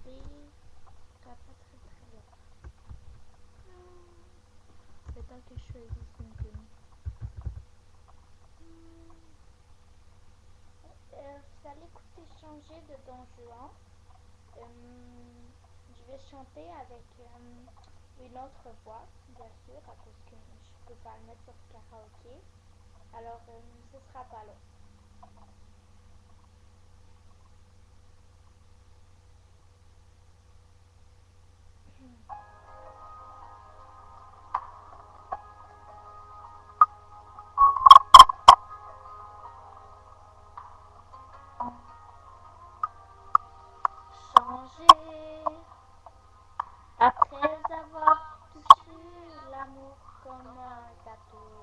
B sera pas très très long. Le temps que je choisisse une tune. Vous allez écouter changer de Don Juan. Je vais chanter avec une autre voix, bien sûr, à cause que je peux pas le mettre sur karaoké. Alors, ce sera pas long. Changer après avoir touché l'amour comme un gâteau.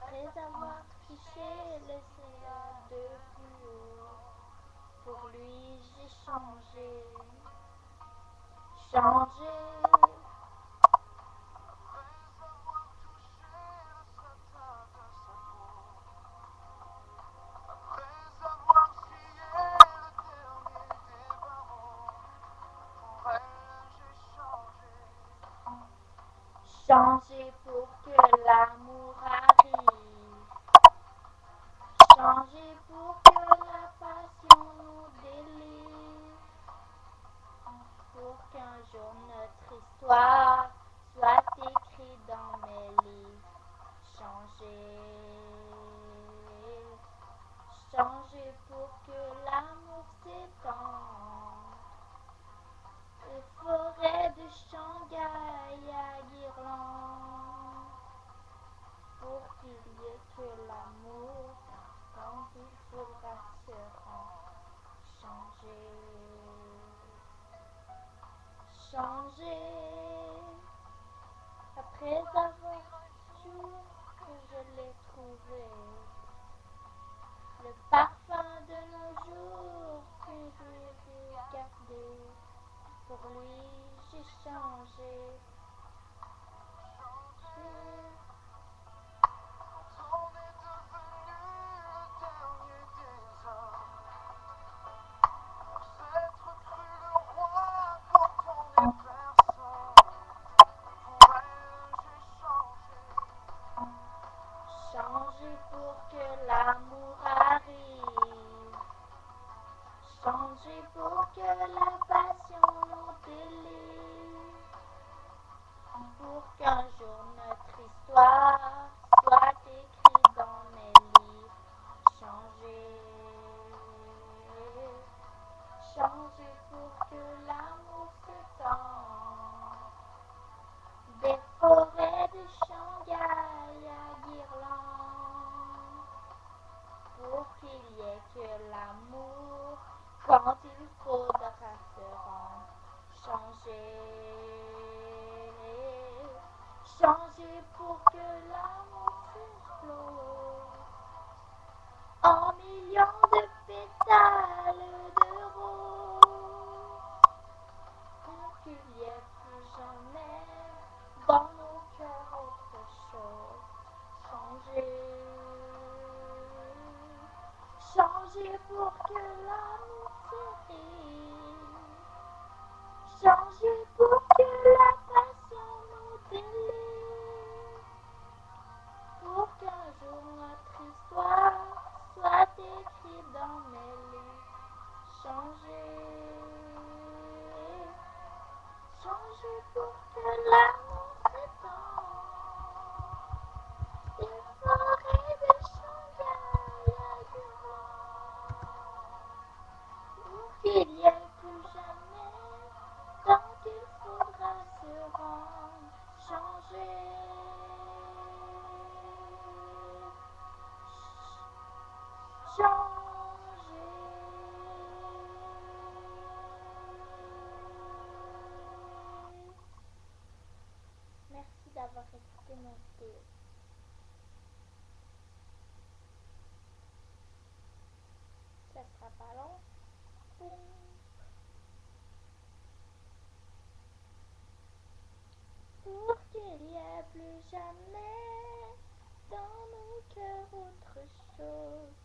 Après avoir triché les airs de plus haut. Pour lui j'ai changé. Changé. Changer pour que l'amour arrive. Changer pour que la passion nous délivre. Pour qu'un jour notre histoire soit écrite dans mes livres. Changer. Changer pour que l'amour s'étende. Les forêts de Shanghai à Guirlande. Pour qu'il y ait que l'amour quand il faudra se rendre. Changer. Changer. Après avoir jour que je l'ai trouvé. Le parfum de nos jours que j'ai regardé. Pour lui j'ai changé. Changer pour que l'amour arrive. Changer pour que la passion nous délivre. Pour qu'un jour notre histoire soit écrite dans mes livres. Changer. Changer pour que l'amour s'étende. Des forêts de Shanghai à Guirlande. Pour qu'il y ait que l'amour quand il faudra se rendre. Changer. Changer pour que l'amour s'explose en millions de pétales de rose. Pour qu'il n'y ait plus jamais dans nos cœurs autre chose. Changer. Changer pour que l'amour s'érige. Changer pour que la passion nous délivre. Pour qu'un jour notre histoire soit écrite dans mes livres. Changer. Changer pour que l'amour s'étende. Des forêts de Shanghai à Guirlande. Pour qu'il n'y ait plus jamais quand il faudra se rendre. Changer. Changer. Merci d'avoir écouté mon vidéo. Ça sera pas long. Pour qu'il n'y ait plus jamais dans nos cœurs autre chose.